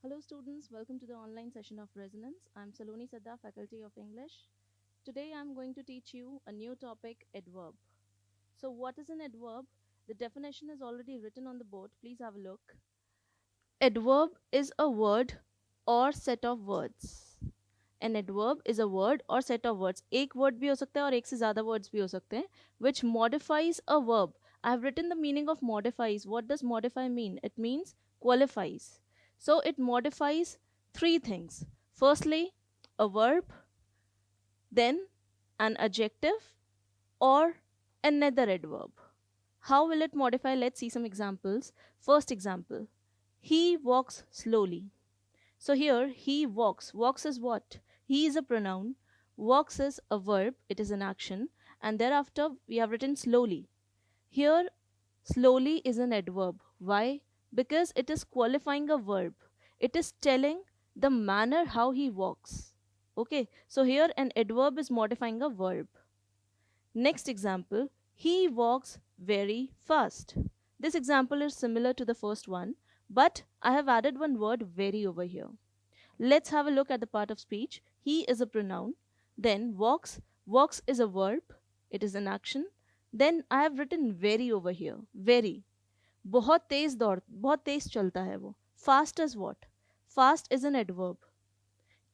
Hello students, welcome to the online session of Resonance. I'm Saloni Sadda, Faculty of English. Today I'm going to teach you a new topic, adverb. So what is an adverb? The definition is already written on the board. Please have a look. Adverb is a word or set of words. An adverb is a word or set of words. एक word भी हो सकता है और एक से ज़्यादा words भी हो सकते हैं, which modifies a verb. I have written the meaning of modifies. What does modify mean? It means qualifies. So it modifies three things. Firstly, a verb, then an adjective or another adverb. How will it modify? Let's see some examples. First example, he walks slowly. So here, he walks. Walks is what? He is a pronoun. Walks is a verb. It is an action. And thereafter, we have written slowly. Here, slowly is an adverb. Why? Because it is qualifying a verb. It is telling the manner how he walks. Okay, so here an adverb is modifying a verb. Next example, he walks very fast. This example is similar to the first one, but I have added one word very over here. Let's have a look at the part of speech. He is a pronoun. Then walks. Walks is a verb. It is an action. Then I have written very over here. Very. बहुत तेज चलता है वो. Fast is what? Fast is an adverb.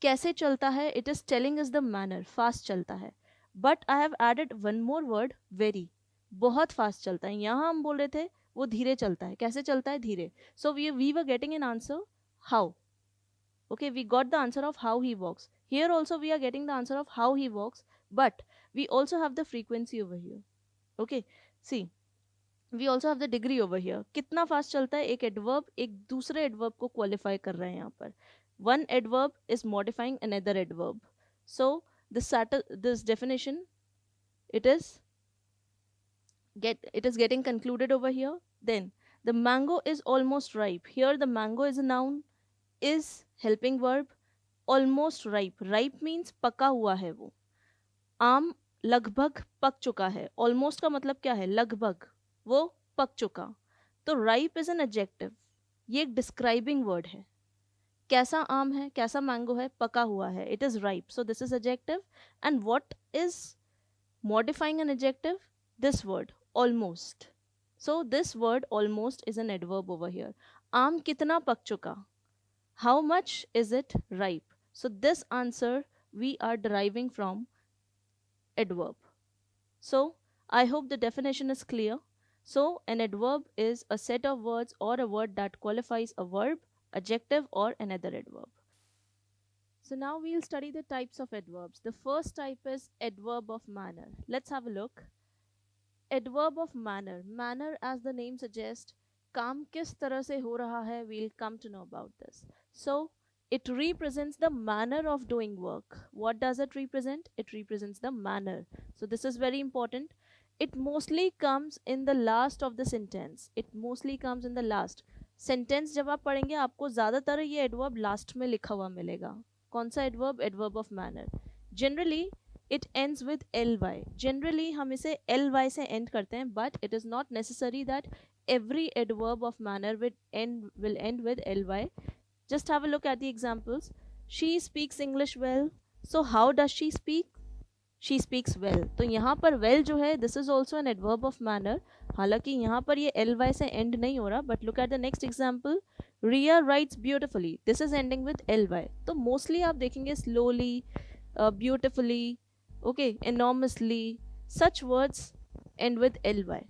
कैसे चलता है? It is telling us the manner. Fast चलता है. But I have added one more word, very. बहुत fast चलता है. यहाँ हम बोल रहे थे वो धीरे चलता है. कैसे चलता है? धीरे. So we were getting an answer, how. Okay, we got the answer of how he walks. Here also we are getting the answer of how he walks, but we also have the frequency over here. Okay, see, we also have the degree over here. कितना fast चलता है? एक adverb एक दूसरे adverb को qualify कर रहे हैं यहाँ पर. One adverb is modifying another adverb. So this definition, it is getting concluded over here. Then the mango is almost ripe. Here the mango is a noun, is helping verb, almost ripe. Ripe means पका हुआ है वो. आम लगभग पक चुका है. Almost का मतलब क्या है? लगभग. वो पक चुका. तो ripe is an adjective. ये एक describing word है. कैसा आम है? कैसा मैंगो है? पका हुआ है. It is ripe. So this is adjective. And what is modifying an adjective? This word, almost. So this word almost is an adverb over here. आम कितना पक चुका? How much is it ripe? So this answer we are deriving from adverb. So I hope the definition is clear. So an adverb is a set of words or a word that qualifies a verb, adjective or another adverb. So now we'll study the types of adverbs. The first type is adverb of manner. Let's have a look. Adverb of manner. Manner, as the name suggests, काम किस तरह से हो रहा है, we'll come to know about this. So it represents the manner of doing work. What does it represent? It represents the manner. So this is very important. It mostly comes in the last of the sentence. It mostly comes in the last. Sentence जब आप पढ़ेंगे आपको ज़्यादातर ये adverb last में लिखा हुआ मिलेगा. कौन सा adverb? Adverb of manner. Generally it ends with ly. Generally हम इसे ly से end करते हैं, but it is not necessary that every adverb of manner will end with ly. Just have a look at the examples. She speaks English well. So how does she speak? She speaks well. तो यहाँ पर well जो है, this is also an adverb of manner. हालांकि यहाँ पर ये ly से end नहीं हो रहा, but look at the next example. Ria writes beautifully. This is ending with ly. तो mostly आप देखेंगे slowly, beautifully, okay, enormously. Such words end with ly.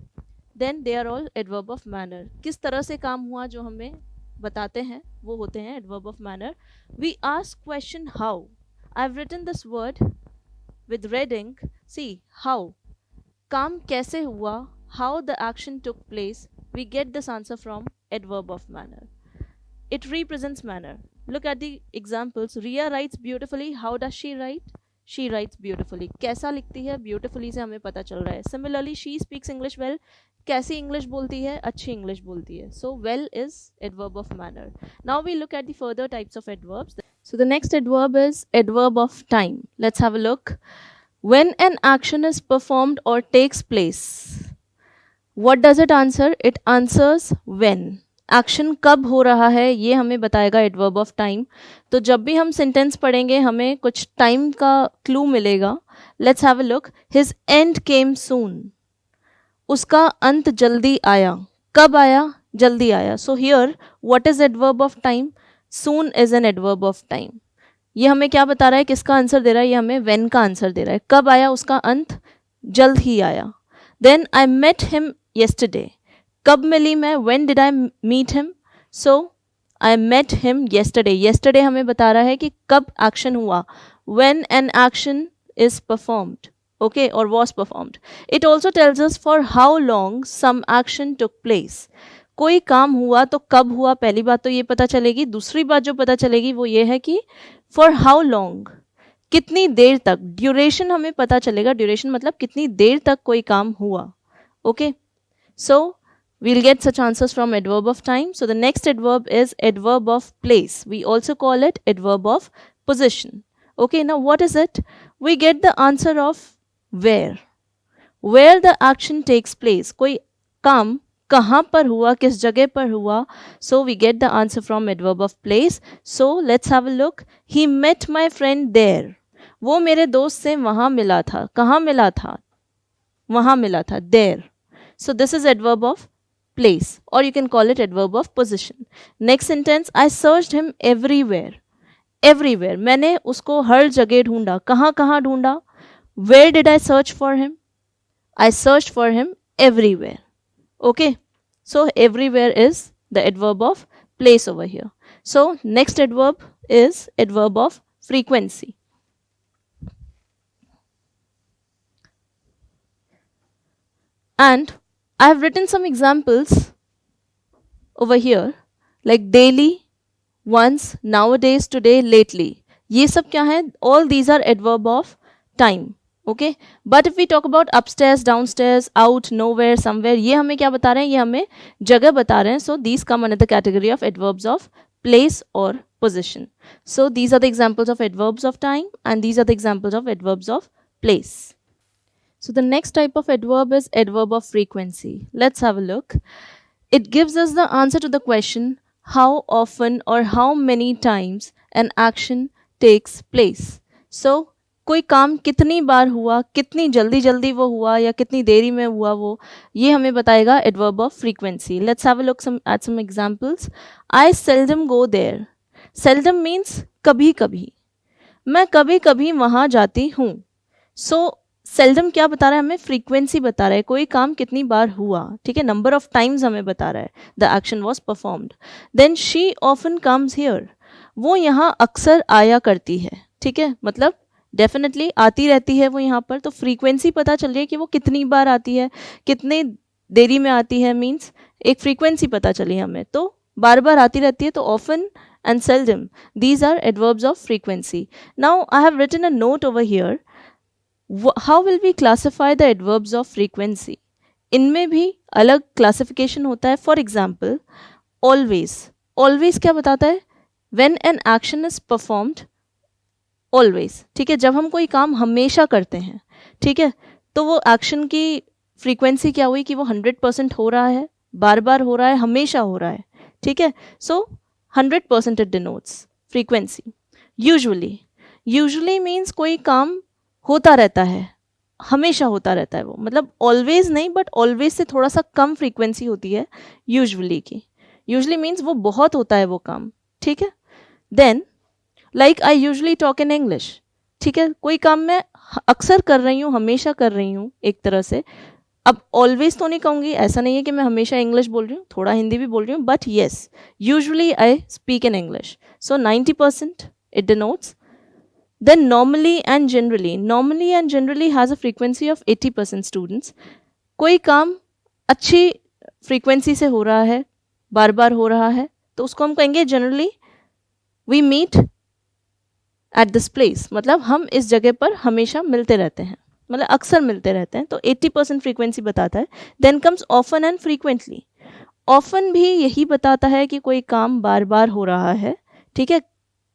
Then they are all adverb of manner. किस तरह से काम हुआ जो हमें बताते हैं वो होते हैं adverb of manner. We ask question how. I've written this word with red ink. See, how. काम कैसे हुआ? How the action took place. We get this answer from adverb of manner. It represents manner. Look at the examples. Ria writes beautifully. How does she write? She writes beautifully. कैसा लिखती है? Beautifully से हमें पता चल रहा है. Similarly, she speaks English well. कैसी इंग्लिश बोलती है? अच्छी इंग्लिश बोलती है. So well is adverb of manner. Now we look at the further types of adverbs. So the next adverb is adverb of time. Let's have a look. When an action is performed or takes place, what does it answer? It answers when. Action कब हो रहा है ये हमें बताएगा adverb of time. तो जब भी हम सेंटेंस पढ़ेंगे हमें कुछ टाइम का क्लू मिलेगा. Let's have a look. His end came soon. उसका अंत जल्दी आया. कब आया? जल्दी आया. So here what is adverb of time? Soon is an adverb of time. ये हमें क्या बता रहा है, किसका आंसर दे रहा है? ये हमें व्हेन का आंसर दे रहा है. कब आया उसका अंत? जल्द ही आया. Then I met him yesterday. कब मिली मैं? When did I meet him? So I met him yesterday. Yesterday हमें बता रहा है कि कब एक्शन हुआ. When an action is performed, okay, or was performed. It also tells us for how long some action took place. कोई काम हुआ तो कब हुआ, पहली बात तो ये पता चलेगी. दूसरी बात जो पता चलेगी वो ये है कि for how long, कितनी देर तक. ड्यूरेशन हमें पता चलेगा. ड्यूरेशन मतलब कितनी देर तक कोई काम हुआ. Okay, so we'll get such answers from adverb of time. So the next adverb is adverb of place. We also call it adverb of position. Okay, now what is it? We get the answer of where the action takes place. कोई काम कहाँ पर हुआ, किस जगह पर हुआ. So we get the answer from adverb of place. So let's have a look. He met my friend there. वो मेरे दोस्त से वहाँ मिला था. कहाँ मिला था? वहाँ मिला था. There. So this is adverb of place, or you can call it adverb of position. Next sentence, I searched him everywhere. Everywhere, मैंने उसको हर जगह ढूंढा. कहाँ कहाँ ढूंढा? Where did I search for him? I searched for him everywhere. Okay, so everywhere is the adverb of place over here. So next adverb is adverb of frequency. And I have written some examples over here, like daily, once, nowadays, today, lately. ये सब क्या है? All these are adverb of time. Okay, but if we talk about upstairs, downstairs, out, nowhere, somewhere, ये हमें क्या बता रहे हैं? ये हमें जगह बता रहे हैं. So these come under the category of adverbs of place or position. So these are the examples of adverbs of time, and these are the examples of adverbs of place. So the next type of adverb is adverb of frequency. Let's have a look. It gives us the answer to the question how often or how many times an action takes place. So कोई काम कितनी बार हुआ, कितनी जल्दी जल्दी वो हुआ या कितनी देरी में हुआ वो, ये हमें बताएगा adverb of frequency. Let's have a look at some examples. I seldom go there. Seldom means कभी कभी. मैं कभी कभी वहाँ जाती हूँ. So सेल्डम क्या बता रहा है हमें? फ्रीक्वेंसी बता रहा है. कोई काम कितनी बार हुआ, ठीक है, नंबर ऑफ टाइम्स हमें बता रहा है. The action was performed. Then she often comes here. वो यहाँ अक्सर आया करती है. ठीक है, मतलब डेफिनेटली आती रहती है वो यहाँ पर. तो फ्रीक्वेंसी पता चल रही है कि वो कितनी बार आती है, कितने देरी में आती है. मीन्स एक फ्रीक्वेंसी पता चली हमें. तो बार बार आती रहती है. तो often and seldom, these are adverbs of frequency. Now I have written a note over here. How will we classify the adverbs of frequency? इनमें भी अलग क्लासिफिकेशन होता है. For example, always. ऑलवेज क्या बताता है? When an action is performed always. ठीक है, जब हम कोई काम हमेशा करते हैं, ठीक है, तो वो एक्शन की फ्रीक्वेंसी क्या हुई कि वो 100% हो रहा है, बार बार हो रहा है, हमेशा हो रहा है. ठीक है, सो 100% it denotes frequency. Usually. Usually means कोई काम होता रहता है, हमेशा होता रहता है वो. मतलब ऑलवेज नहीं, बट ऑलवेज से थोड़ा सा कम फ्रीक्वेंसी होती है यूजुअली की. यूजुअली मीन्स वो बहुत होता है वो काम. ठीक है. Then like I usually talk in English. ठीक है, कोई काम मैं अक्सर कर रही हूँ, हमेशा कर रही हूँ एक तरह से. अब ऑलवेज तो नहीं कहूँगी, ऐसा नहीं है कि मैं हमेशा इंग्लिश बोल रही हूँ, थोड़ा हिंदी भी बोल रही हूँ, but yes, usually I speak in English. So 90% it denotes. Then normally and generally. Normally and generally has a frequency of 80% students. कोई काम अच्छी फ्रीक्वेंसी से हो रहा है, बार बार हो रहा है, तो उसको हम कहेंगे generally we meet at this place. मतलब हम इस जगह पर हमेशा मिलते रहते हैं, मतलब अक्सर मिलते रहते हैं. तो 80% फ्रीक्वेंसी बताता है. Then comes often and frequently. Often भी यही बताता है कि कोई काम बार बार हो रहा है. ठीक है,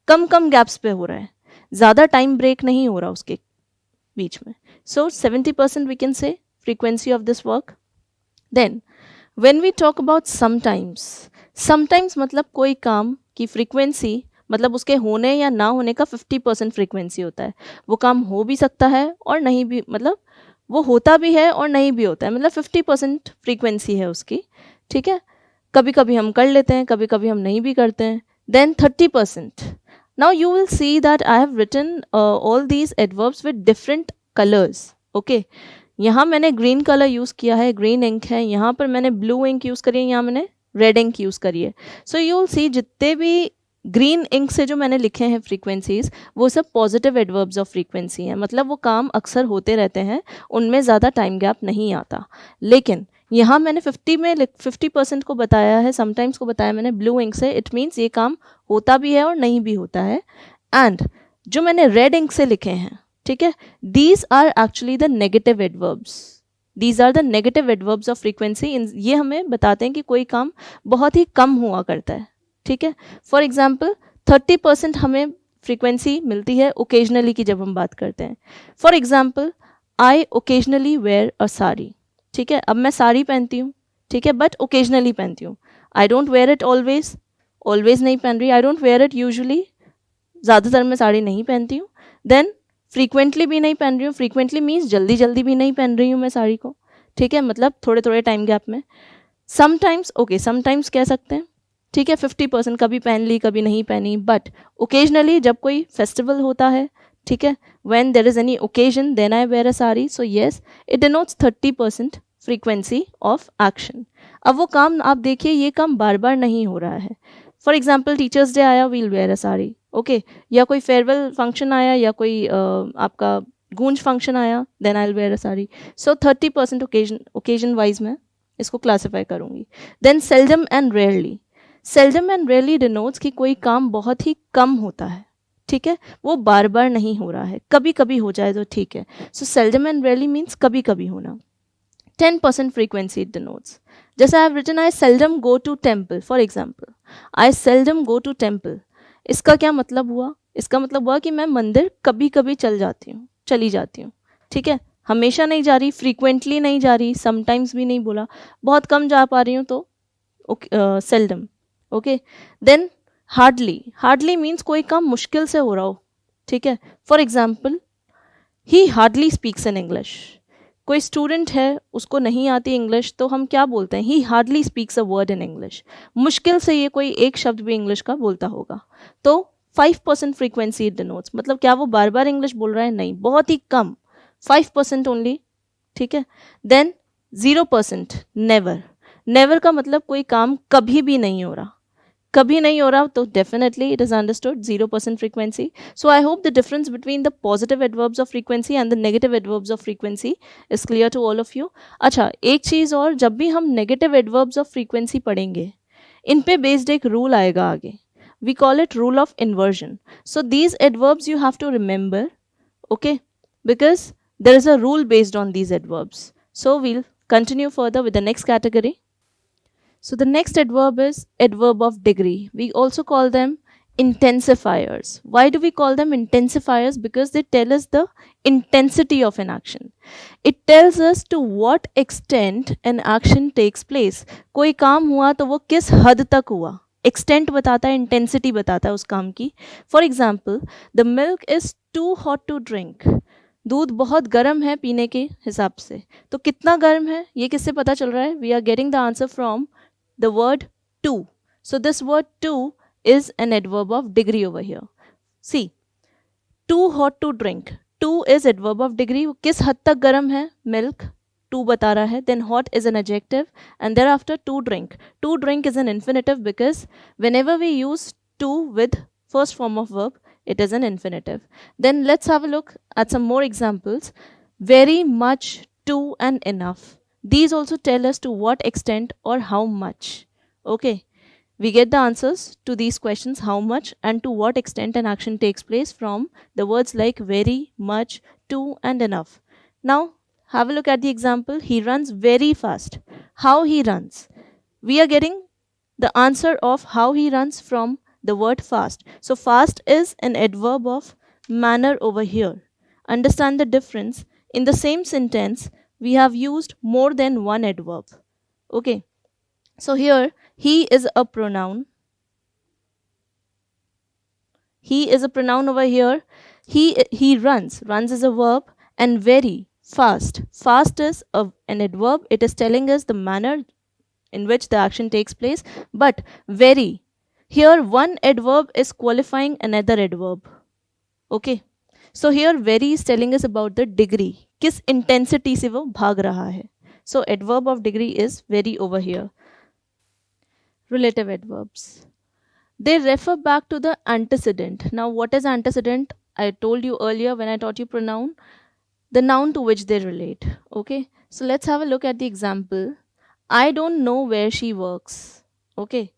कम कम गैप्स पे हो रहा है, ज़्यादा टाइम ब्रेक नहीं हो रहा उसके बीच में. So 70% we can say frequency of this work. Then when we talk about sometimes. Sometimes मतलब कोई काम की फ्रीक्वेंसी मतलब उसके होने या ना होने का 50% फ्रीक्वेंसी होता है. वो काम हो भी सकता है और नहीं भी, मतलब वो होता भी है और नहीं भी होता है, मतलब 50% फ्रीक्वेंसी है उसकी. ठीक है, कभी कभी हम कर लेते हैं, कभी कभी हम नहीं भी करते हैं. Then 30%. Now you will see that I have written all these adverbs with different colours. Okay, यहाँ मैंने ग्रीन कलर यूज़ किया है, ग्रीन इंक है. यहाँ पर मैंने ब्लू इंक यूज़ करी है, यहाँ मैंने रेड इंक यूज़ करी है. सो यू विल सी जितने भी ग्रीन इंक से जो मैंने लिखे हैं फ्रीक्वेंसीज, वो सब पॉजिटिव एडवर्ब्स ऑफ फ्रीक्वेंसी हैं. मतलब वो काम अक्सर होते रहते हैं, उनमें ज़्यादा टाइम गैप नहीं आता. लेकिन यहाँ मैंने 50% को बताया है, समटाइम्स को बताया मैंने ब्लू इंक से. इट मीन्स ये काम होता भी है और नहीं भी होता है. एंड जो मैंने रेड इंक से लिखे हैं, ठीक है, these are actually the negative adverbs. These are the negative adverbs of frequency. ये हमें बताते हैं कि कोई काम बहुत ही कम हुआ करता है. ठीक है, फॉर एग्जाम्पल 30% हमें फ्रीक्वेंसी मिलती है ओकेजनली की जब हम बात करते हैं. For example I occasionally wear a sari. ठीक है, अब मैं साड़ी पहनती हूँ, ठीक है, बट ओकेजनली पहनती हूँ. I don't wear it always, always नहीं पहन रही. I don't wear it usually, ज़्यादातर मैं साड़ी नहीं पहनती हूँ. देन फ्रीक्वेंटली भी नहीं पहन रही हूँ. फ्रीक्वेंटली मीन्स जल्दी जल्दी भी नहीं पहन रही हूँ मैं साड़ी को. ठीक है, मतलब थोड़े थोड़े टाइम गैप में. समटाइम्स, ओके, समटाइम्स कह सकते हैं. ठीक है, 50% कभी पहन ली कभी नहीं पहनी. बट ओकेजनली जब कोई फेस्टिवल होता है, ठीक है, when there is any occasion, then I wear a sari. So yes, it denotes 30% frequency of action. अब वो काम आप देखिए, ये काम बार बार नहीं हो रहा है. फॉर एग्जाम्पल टीचर्स डे आया, we'll wear a sari. Okay, या कोई फेयरवेल फंक्शन आया, या कोई आपका गूंज फंक्शन आया, then I will wear a sari. So 30% occasion wise मैं इसको क्लासीफाई करूँगी. Then seldom and rarely. Seldom and rarely denotes कि कोई काम बहुत ही कम होता है. ठीक है, वो बार बार नहीं हो रहा है, कभी कभी हो जाए तो ठीक है. So seldom and rarely means कभी कभी होना. 10% frequency it denotes. जैसे I have written I seldom go to temple. For example I seldom go to temple. इसका क्या मतलब हुआ? इसका मतलब हुआ कि मैं मंदिर कभी कभी चली जाती हूँ. ठीक है, हमेशा नहीं जा रही, फ्रीक्वेंटली नहीं जा रही, समटाइम्स भी नहीं बोला, बहुत कम जा पा रही हूँ, तो seldom. Okay, then hardly. Hardly means कोई काम मुश्किल से हो रहा हो. ठीक है, for example he hardly speaks in English. कोई स्टूडेंट है, उसको नहीं आती इंग्लिश, तो हम क्या बोलते हैं? ही hardly speaks a word in English. मुश्किल से ये कोई एक शब्द भी इंग्लिश का बोलता होगा. तो 5% फ्रीक्वेंसी इट डिनोट्स. मतलब क्या वो बार बार इंग्लिश बोल रहा है? नहीं, बहुत ही कम, 5% ओनली. ठीक है, देन 0% नेवर. नेवर का मतलब कोई काम कभी भी नहीं हो रहा. कभी नहीं हो रहा, तो definitely it is understood 0% frequency. So I hope the difference between the positive adverbs of frequency and the negative adverbs of frequency is clear to all of you. अच्छा, एक चीज़ और, जब भी हम नेगेटिव एडवर्ब्स ऑफ फ्रीक्वेंसी पढ़ेंगे, इन पे based एक rule आएगा आगे. We call it rule of inversion. So these adverbs you have to remember, okay, because there is a rule based on these adverbs. So we'll continue further with the next category. So the next adverb is adverb of degree. We also call them intensifiers. Why do we call them intensifiers? Because they tell us the intensity of an action. It tells us to what extent an action takes place. कोई काम हुआ तो वो किस हद तक हुआ. Extent बताता है, intensity बताता है उस काम की. For example, the milk is too hot to drink. दूध बहुत गर्म है पीने के हिसाब से. तो कितना गर्म है ये किससे पता चल रहा है? We are getting the answer from the word to. So this word to is an adverb of degree over here. See, too hot to drink. To is adverb of degree. किस हद तक गर्म है milk? To बता रहा है. Then hot is an adjective, and thereafter to drink. To drink is an infinitive because whenever we use to with first form of verb, it is an infinitive. Then let's have a look at some more examples. Very much, to, and enough. These also tell us to what extent or how much. Okay, we get the answers to these questions, how much and to what extent an action takes place, from the words like very, much, to, and enough. Now have a look at the example. He runs very fast. How he runs? We are getting the answer of how he runs from the word fast. So fast is an adverb of manner over here. Understand the difference. In the same sentence, we have used more than one adverb. Okay, So here he is a pronoun. He is a pronoun over here. He runs. Runs is a verb. And very fast. Fast is an adverb. It is telling us the manner in which the action takes place. But very, here one adverb is qualifying another adverb. Okay. So here very is telling us about the degree. किस intensity से वो भाग रहा है. So adverb of degree is very over here. Relative adverbs. They refer back to the antecedent. Now, what is antecedent? I told you earlier when I taught you pronoun, the noun to which they relate. Okay, so let's have a look at the example. I don't know where she works. Okay,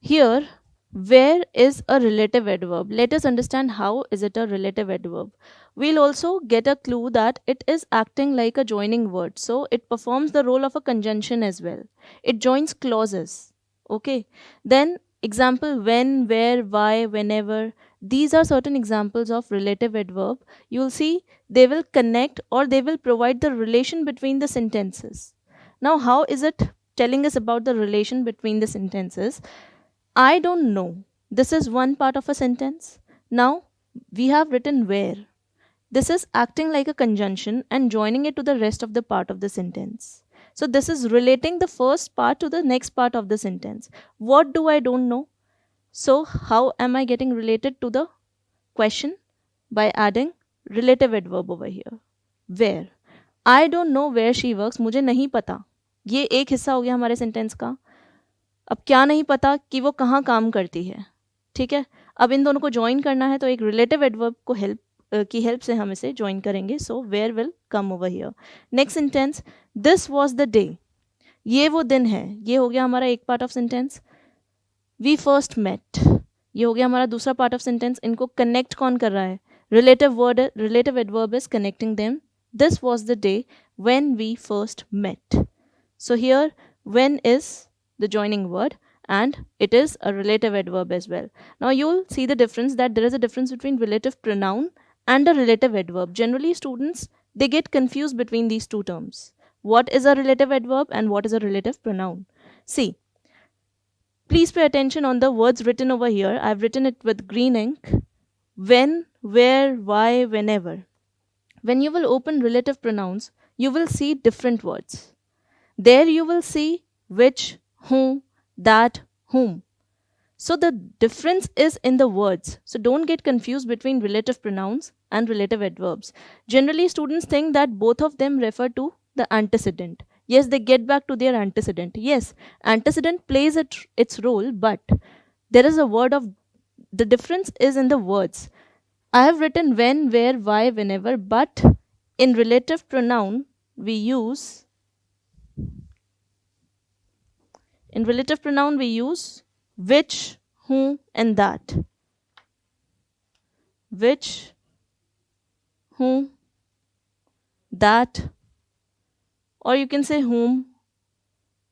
here, where is a relative adverb. Let us understand how is it a relative adverb. We'll also get a clue that it is acting like a joining word. So it performs the role of a conjunction as well. It joins clauses. Okay, then example when, where, why, whenever. These are certain examples of relative adverb. You'll see they will connect or they will provide the relation between the sentences. Now, how is it telling us about the relation between the sentences? I don't know. This is one part of a sentence. Now, we have written where. This is acting like a conjunction and joining it to the rest of the part of the sentence. So, this is relating the first part to the next part of the sentence. What do I don't know? So, how am I getting related to the question? By adding relative adverb over here. Where. I don't know where she works. मुझे नहीं पता. ये एक हिस्सा हो गया हमारे sentence का. अब क्या नहीं पता कि वो कहाँ काम करती है. ठीक है. अब इन दोनों को ज्वाइन करना है तो एक रिलेटिव एडवर्ब को की हेल्प से हम इसे ज्वाइन करेंगे. So where will come over here. Next sentence, this was the day. ये वो दिन है. ये हो गया हमारा एक part of sentence. We first met. ये हो गया हमारा दूसरा पार्ट ऑफ सेंटेंस. इनको कनेक्ट कौन कर रहा है? Relative adverb is connecting them. This was the day when we first met. So here when is the joining word and it is a relative adverb as well. Now you'll see the difference, that there is a difference between relative pronoun and a relative adverb. Generally students, they get confused between these two terms. What is a relative adverb and what is a relative pronoun? See, please pay attention on the words written over here. I've written it with green ink. When, where, why, whenever. When you will open relative pronouns, you will see different words. There you will see which, who, that, whom. So the difference is in the words. So don't get confused between relative pronouns and relative adverbs. Generally students think that both of them refer to the antecedent. Yes, they get back to their antecedent. Yes, antecedent plays its role, but there is a word of, the difference is in the words. I have written when, where, why, whenever, but in relative pronoun we use which, who, and that. Which, who, that, or you can say whom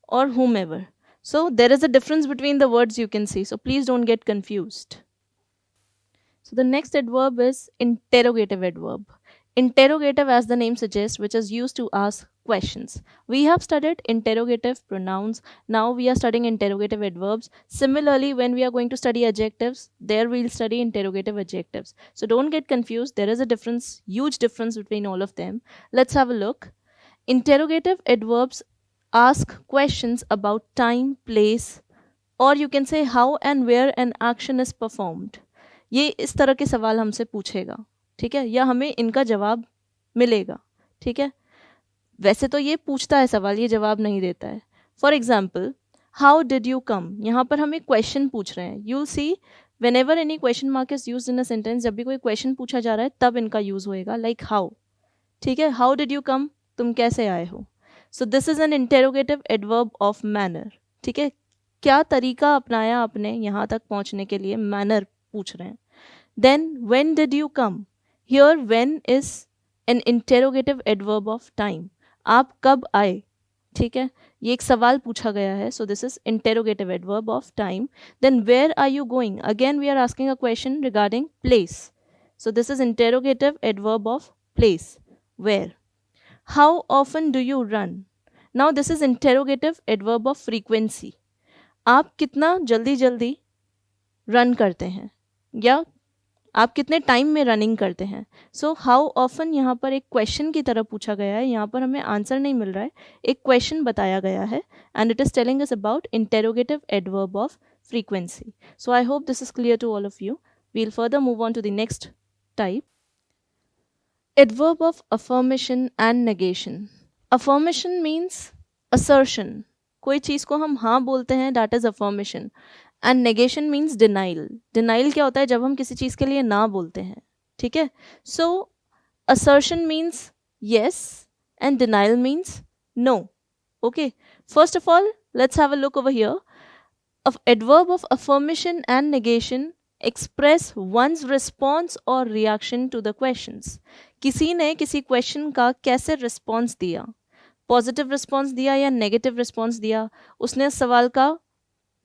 or whomever. So there is a difference between the words you can see. So please don't get confused. So the next adverb is interrogative adverb. Interrogative, as the name suggests, which is used to ask questions. We have studied interrogative pronouns. Now we are studying interrogative adverbs. Similarly, when we are going to study adjectives, there we'll study interrogative adjectives. So don't get confused. There is a difference, huge difference between all of them. Let's have a look. Interrogative adverbs ask questions about time, place, or you can say how and where an action is performed. ये इस तरह के सवाल हमसे पूछेगा, ठीक है, या हमें इनका जवाब मिलेगा, ठीक है. वैसे तो ये पूछता है सवाल, ये जवाब नहीं देता है. For example, how did you कम. यहाँ पर हमें क्वेश्चन पूछ रहे हैं. You'll see whenever any question mark is used in a sentence, जब भी कोई क्वेश्चन पूछा जा रहा है तब इनका यूज होएगा. लाइक हाउ, ठीक है, हाउ डिड यू कम, तुम कैसे आए हो. सो this is an interrogative adverb of manner. ठीक है, क्या तरीका अपनाया आपने यहाँ तक पहुँचने के लिए, मैनर पूछ रहे हैं. Then when did you come. Here when is an interrogative adverb of time. आप कब आए, ठीक है, ये एक सवाल पूछा गया है. So this is interrogative adverb of time. Then where are you going, again we are asking a question regarding place. So this is interrogative adverb of place, where. How often do you run. Now this is interrogative adverb of frequency. आप कितना जल्दी जल्दी run करते हैं या आप कितने time में रनिंग करते हैं. सो हाउ ऑफन यहाँ पर एक क्वेश्चन की तरह पूछा गया है, यहाँ पर हमें आंसर नहीं मिल रहा है, एक क्वेश्चन बताया गया है and it is telling us about interrogative adverb of frequency. So I hope this is clear to all of you. We'll further move on to the next type. Adverb of affirmation and negation. Affirmation means assertion. कोई चीज़ को हम हाँ बोलते हैं, that is affirmation. And negation means denial. Denial क्या होता है? जब हम किसी चीज़ के लिए ना बोलते हैं. ठीक है? So assertion means yes and denial means no. Okay. First of all, let's have a look over here. Adverb of affirmation and negation express one's response or reaction to the questions. किसी ने किसी question का कैसे response दिया, positive response दिया या negative response दिया, उसने सवाल का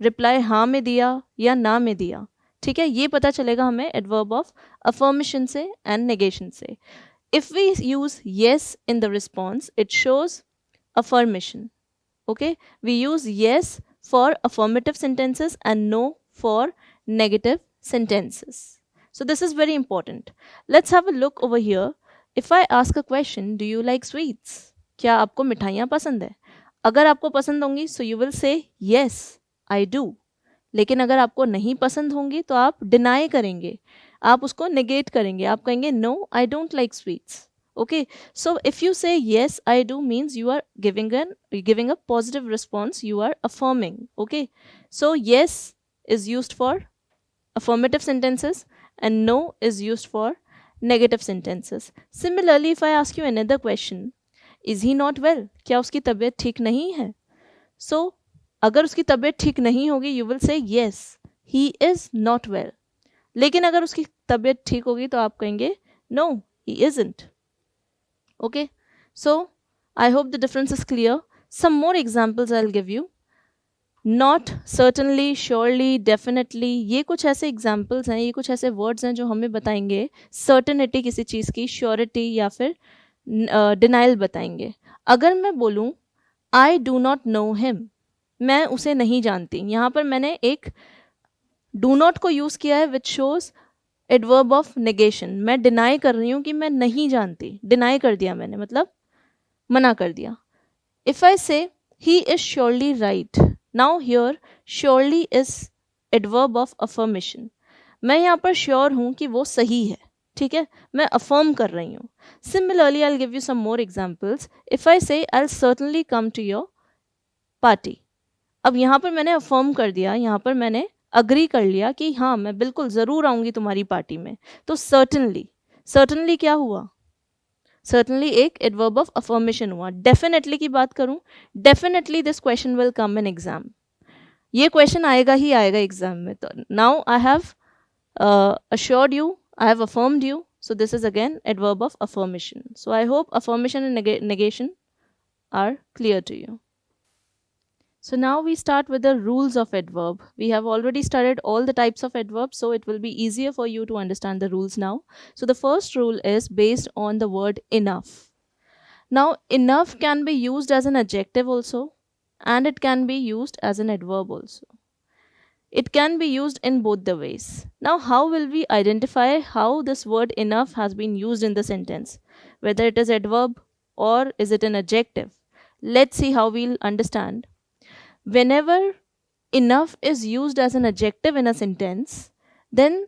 रिप्लाई हाँ में दिया या ना में दिया. ठीक है, ये पता चलेगा हमें एडवर्ब ऑफ अफर्मेशन से एंड नेगेशन से. If we use yes in the response, it shows affirmation. Okay, we use yes for affirmative sentences and no for negative sentences. So this is very important. Let's have a look over here. If I ask a question, do you like sweets? क्या आपको मिठाइयाँ पसंद है? अगर आपको पसंद होंगी so you will say yes, I do. लेकिन अगर आपको नहीं पसंद होंगी तो आप डिनाई करेंगे, आप उसको नेगेट करेंगे, आप कहेंगे no, I don't like sweets. Okay, so if you say yes I do means you are giving a positive response, you are affirming. Okay, so yes is used for affirmative sentences and no is used for negative sentences. Similarly, if I ask you another question, is he not well? क्या उसकी तबीयत ठीक नहीं है? So अगर उसकी तबीयत ठीक नहीं होगी you will say yes, he is not well. लेकिन अगर उसकी तबीयत ठीक होगी तो आप कहेंगे no, he isn't. Okay, so I hope the difference is clear. Some more examples I'll give you. Not, certainly, surely, definitely, ये कुछ ऐसे examples हैं, ये कुछ ऐसे words हैं जो हमें बताएंगे certainty किसी चीज़ की, surety या फिर denial बताएंगे. अगर मैं बोलूँ I do not know him, मैं उसे नहीं जानती, यहाँ पर मैंने एक do not को यूज़ किया है which shows adverb of negation. मैं डिनाई कर रही हूँ कि मैं नहीं जानती, डिनाई कर दिया मैंने, मतलब मना कर दिया. इफ आई से he is surely right, now here surely is adverb of affirmation. मैं यहाँ पर श्योर हूँ कि वो सही है. ठीक है, मैं अफर्म कर रही हूँ. Similarly I will give you some more examples. If I say I will certainly come to your party, अब यहाँ पर मैंने अफर्म कर दिया, यहाँ पर मैंने अग्री कर लिया कि हाँ मैं बिल्कुल ज़रूर आऊँगी तुम्हारी पार्टी में. तो सर्टनली क्या हुआ? सर्टनली एक एडवर्ब ऑफ अफर्मेशन हुआ. डेफिनेटली की बात करूँ, definitely this question will come in exam. ये क्वेश्चन आएगा ही आएगा एग्जाम में. तो now I have assured you, I have affirmed you, so this is again adverb of affirmation. So I hope affirmation and negation are clear to you. So now we start with the rules of adverb. We have already studied all the types of adverbs, so it will be easier for you to understand the rules now. So the first rule is based on the word enough. Now enough can be used as an adjective also, and it can be used as an adverb also. It can be used in both the ways. Now how will we identify how this word enough has been used in the sentence? Whether it is adverb or is it an adjective? Let's see how we'll understand. Whenever enough is used as an adjective in a sentence, then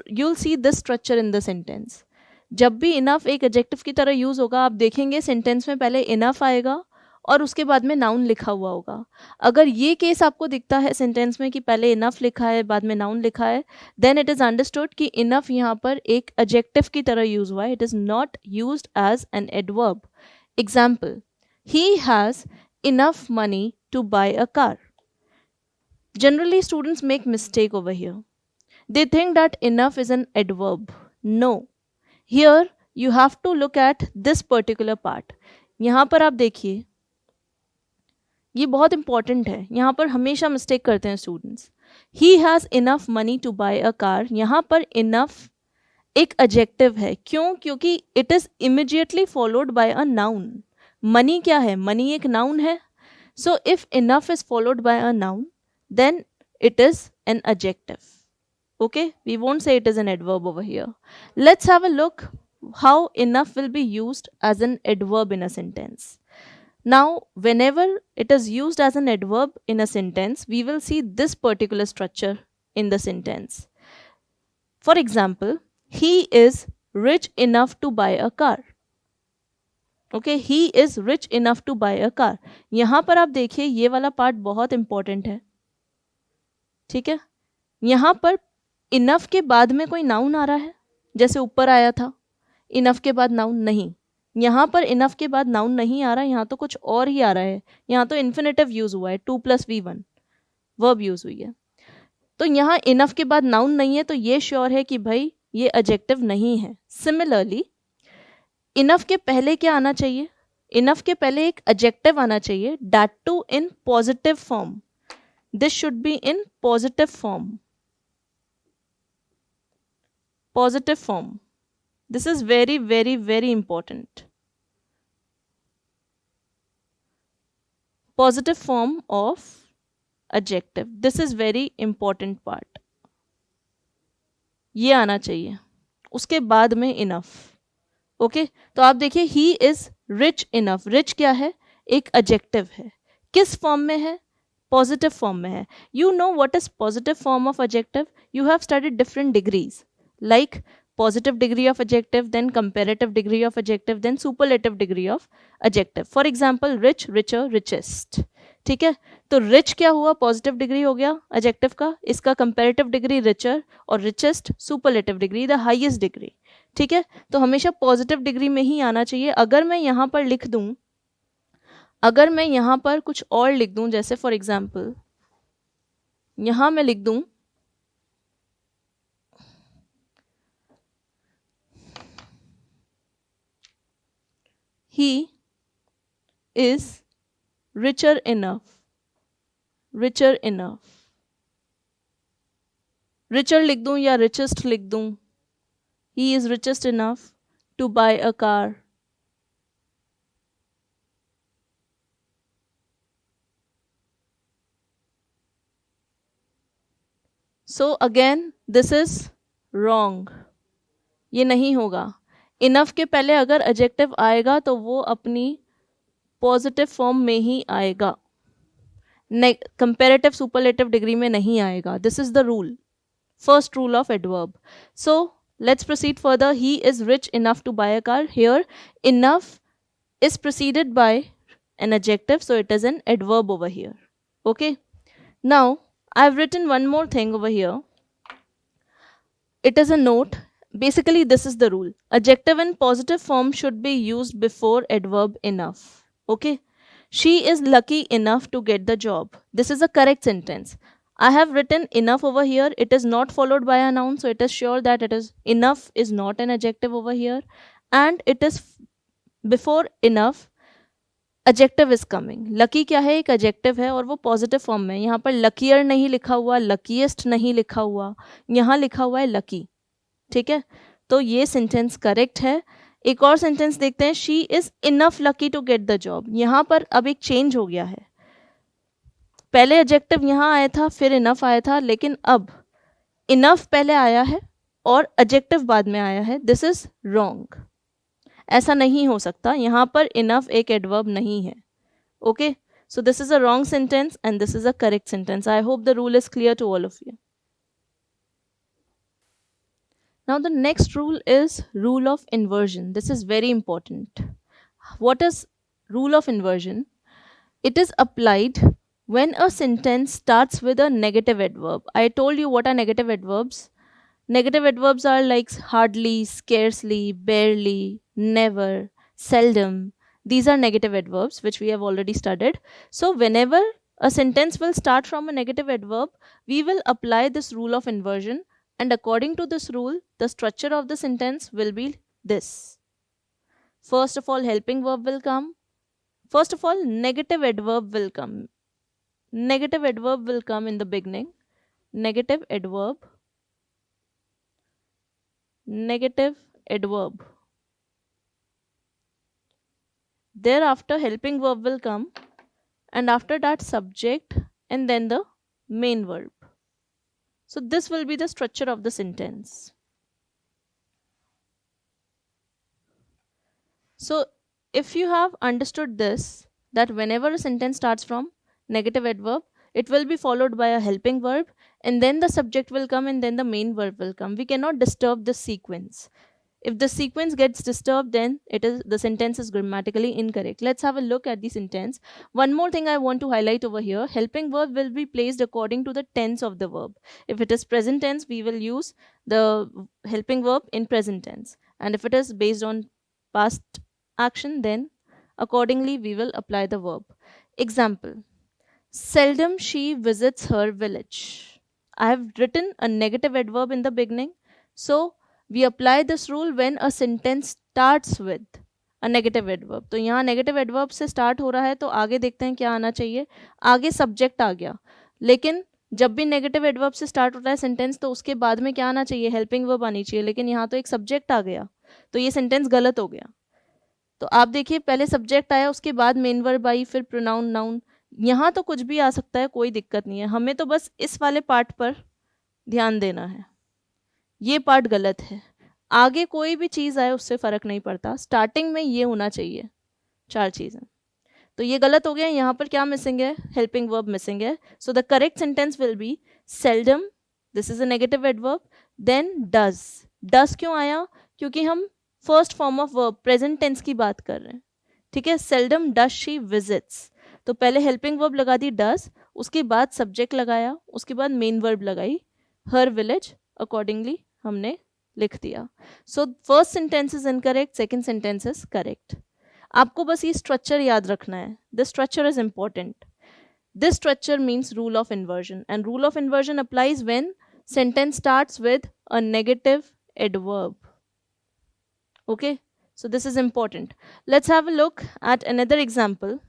you'll see this structure in the sentence. जब भी enough एक adjective की तरह use होगा, आप देखेंगे sentence में पहले enough आएगा और उसके बाद में नाउन लिखा हुआ होगा. अगर ये केस आपको दिखता है सेंटेंस में कि पहले enough लिखा है बाद में नाउन लिखा है, then it is understood कि enough यहाँ पर एक adjective की तरह यूज़ हुआ है. It is not used as an adverb. Example, he has enough money to buy a car. Generally students make mistake over here. They think that enough is an adverb. No. Here you have to look at this particular part. यहाँ पर आप देखिए, ये बहुत important है. यहाँ पर हमेशा mistake करते हैं students. He has enough money to buy a car. यहाँ पर enough एक adjective है. क्यों? क्योंकि it is immediately followed by a noun. Money क्या है? Money एक noun है. So if enough is followed by a noun, then it is an adjective. Okay, we won't say it is an adverb over here. Let's have a look how enough will be used as an adverb in a sentence. Now, whenever it is used as an adverb in a sentence, we will see this particular structure in the sentence. For example, he is rich enough to buy a car. Okay, he is rich enough to buy a car. यहाँ पर आप देखिए ये वाला part बहुत important है. ठीक है, यहाँ पर इनफ के बाद में कोई नाउन आ रहा है जैसे ऊपर आया था. इनफ के बाद नाउन नहीं. यहाँ पर इनफ के बाद नाउन नहीं आ रहा है, यहाँ तो कुछ और ही आ रहा है. यहाँ तो इन्फिनेटिव यूज हुआ है, 2+V1 वर्ब यूज हुई है. तो यहाँ इनफ के बाद नाउन नहीं है तो ये श्योर है कि भाई ये एडजेक्टिव नहीं है. सिमिलरली इनफ के पहले क्या आना चाहिए? इनफ के पहले एक एडजेक्टिव आना चाहिए, that too in positive form. This should be in positive form. Positive form. This is very, very, very important. Positive form of adjective. This is very important part. ये आना चाहिए. उसके बाद में enough. Okay? तो आप देखिए he is rich enough. Rich क्या है? एक adjective है. किस form में है? Positive form में है. You know what is positive form of adjective? You have studied different degrees. Like positive degree of adjective, then comparative degree of adjective, then superlative degree of adjective. For example, rich, richer, richest. ठीक है, तो rich क्या हुआ? Positive degree हो गया adjective का. इसका comparative degree richer और richest superlative degree the highest degree. ठीक है, तो हमेशा पॉजिटिव डिग्री में ही आना चाहिए. अगर मैं यहाँ पर लिख दूँ, अगर मैं यहाँ पर कुछ और लिख दूँ, जैसे फॉर एग्जाम्पल यहाँ मैं लिख दूँ he is richer enough. Richer enough. Richer लिख दूं या richest लिख दूं? He is richest enough to buy a car. So again, this is wrong. ये नहीं होगा. इनफ के पहले अगर एडजेक्टिव आएगा तो वो अपनी पॉजिटिव फॉर्म में ही आएगा, कंपैरेटिव सुपरलेटिव डिग्री में नहीं आएगा. This is the rule, first rule of adverb. So let's proceed further. He is rich enough to buy a car. Here enough is preceded by an adjective, so it is an adverb over here. Okay, now I've written one more thing over here. It is a note. Basically this is the rule. Adjective in positive form should be used before adverb enough. Okay, she is lucky enough to get the job. This is a correct sentence. I have written enough over here. It is not followed by a noun, so it is sure that it is enough is not an adjective over here, and it is before enough adjective is coming. lucky क्या है? एक adjective है और वो positive form में. यहाँ पर luckier नहीं लिखा हुआ, luckiest नहीं लिखा हुआ, यहाँ लिखा हुआ है lucky. ठीक है, तो ये सेंटेंस करेक्ट है. एक और सेंटेंस देखते हैं. She is enough lucky to get the job. यहाँ पर अब एक चेंज हो गया है. पहले एडजेक्टिव यहाँ आया था, फिर इनफ आया था, लेकिन अब इनफ पहले आया है और एडजेक्टिव बाद में आया है. This is wrong. ऐसा नहीं हो सकता. यहाँ पर इनफ एक एडवर्ब नहीं है. Okay, so this is a wrong sentence and this is a correct sentence. I hope the rule is clear to all of you. Now the next rule is rule of inversion. This is very important. What is rule of inversion? It is applied when a sentence starts with a negative adverb. I told you what are negative adverbs. Negative adverbs are like hardly, scarcely, barely, never, seldom. These are negative adverbs which we have already studied. So whenever a sentence will start from a negative adverb, we will apply this rule of inversion. And according to this rule, the structure of the sentence will be this. First of all, helping verb will come. First of all, negative adverb will come. Negative adverb will come in the beginning. Negative adverb. Negative adverb. Thereafter, helping verb will come. And after that, subject and then the main verb. So this will be the structure of the sentence. So if you have understood this, that whenever a sentence starts from negative adverb, it will be followed by a helping verb, and then the subject will come, and then the main verb will come. We cannot disturb this sequence. If the sequence gets disturbed, then the sentence is grammatically incorrect. Let's have a look at the sentence. One more thing I want to highlight over here, helping verb will be placed according to the tense of the verb. If it is present tense, we will use the helping verb in present tense. And if it is based on past action, then accordingly we will apply the verb. Example, seldom she visits her village. I have written a negative adverb in the beginning. So we apply this rule when a sentence starts with a negative adverb. तो यहाँ negative adverb से start हो रहा है, तो आगे देखते हैं क्या आना चाहिए. आगे subject आ गया, लेकिन जब भी नेगेटिव एडवर्ब से स्टार्ट होता है सेंटेंस, तो उसके बाद में क्या आना चाहिए, हेल्पिंग वर्ब आनी चाहिए. लेकिन यहाँ तो एक सब्जेक्ट आ गया, तो ये सेंटेंस गलत हो गया. तो आप देखिए, पहले सब्जेक्ट आया, उसके बाद मेन वर्ब आई, फिर प्रोनाउन, नाउन. यहाँ तो कुछ भी आ सकता है, कोई दिक्कत नहीं है. हमें तो बस इस वाले पार्ट पर ध्यान देना है. ये पार्ट गलत है. आगे कोई भी चीज़ आए उससे फ़र्क नहीं पड़ता, स्टार्टिंग में ये होना चाहिए 4 चीज़ें. तो ये गलत हो गया. यहाँ पर क्या मिसिंग है, हेल्पिंग वर्ब मिसिंग है. So the correct sentence will be seldom, this is a negative adverb, then does. Does क्यों आया, क्योंकि हम first form of verb present tense की बात कर रहे हैं. ठीक है, सेल्डम डज शी विजिट्स, तो पहले हेल्पिंग वर्ब लगा दी डज, उसके बाद सब्जेक्ट लगाया, उसके बाद मेन वर्ब लगाई हर विलेज, अकॉर्डिंगली हमने लिख दिया. So first sentence is incorrect, second sentence is correct. आपको बस ये स्ट्रक्चर याद रखना है. This structure is important. This structure means rule of inversion, and rule of inversion applies when sentence starts with a negative adverb. Okay, so this is important. Let's have a look at another example.